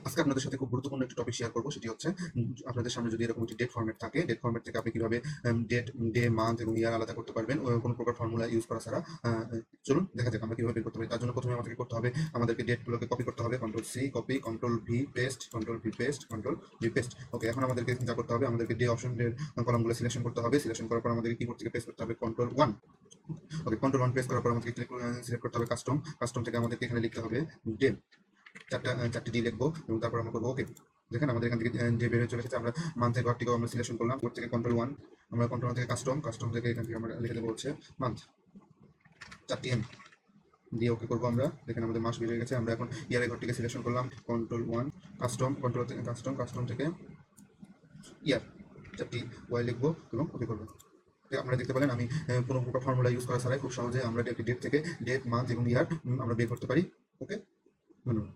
আজকে আপনাদের সাথে খুব গুরুত্বপূর্ণ একটি টপিক শেয়ার করবো, সেটি হচ্ছে আপনাদের সামনে যদি এরকম একটি ডেট ফরম্যাট থাকে, ডেট ফরম্যাট থেকে আপনি কিভাবে ডেট, ডে, মান্থ এবং ইয়ার আলাদা করতে পারবেন কোনো প্রকার ফর্মুলা ইউজ করা ছাড়া। চলুন দেখা যাক আমরা কিভাবে বের করতে পারি। তার জন্য প্রথমে আমাদেরকে করতে হবে, আমাদেরকে ডেটগুলোকে কপি করতে হবে। Control C copy, control V paste, control V paste, control V paste. Okay, এখন আমাদেরকে যা করতে হবে, আমাদেরকে ডে অপশনের কলামগুলো সিলেকশন করতে হবে। সিলেকশন করার পর আমাদেরকে কিবোর্ড থেকে পেস্ট করতে হবে কন্ট্রোল ওয়ান। ওকে, কন্ট্রোল ওয়ান প্রেস করার পর আমাদেরকে সিলেক্ট করতে হবে কাস্টম। কাস্টম থেকে আমাদেরকে এখানে লিখতে হবে ডে, চারটি ডি লিখবো এবং তারপর আমরা করবো ওকে। দেখেন আমাদের এখান থেকে যে বের হয়ে চলে এসেছে। আমরা মান্থের ঘরটিকেও আমরা সিলেকশন করলাম, ঘর থেকে কন্ট্রোল ওয়ান, আমরা কন্ট্রোল থেকে কাস্টম, কাস্টম থেকে এখান থেকে আমরা লিখে দেবো হচ্ছে মান্থ, 4টি এম দিয়ে ওকে করবো আমরা। দেখেন আমাদের মাস বের হয়ে গেছে। আমরা এখন ইয়ারের ঘরটিকে সিলেকশন করলাম, কন্ট্রোল ওয়ান, কাস্টম, কন্ট্রোল থেকে কাস্টম, কাস্টম থেকে ইয়ার, 4টি ওয়াই লিখবো এবং ওকে করবো। আপনারা দেখতে পেলেন আমি কোনো প্রকার ফর্মুলা ইউজ করা ছাড়াই খুব সহজে আমরা ডেট থেকে ডেট, মান্থ এবং ইয়ার আমরা বের করতে পারি। ওকে, ধন্যবাদ।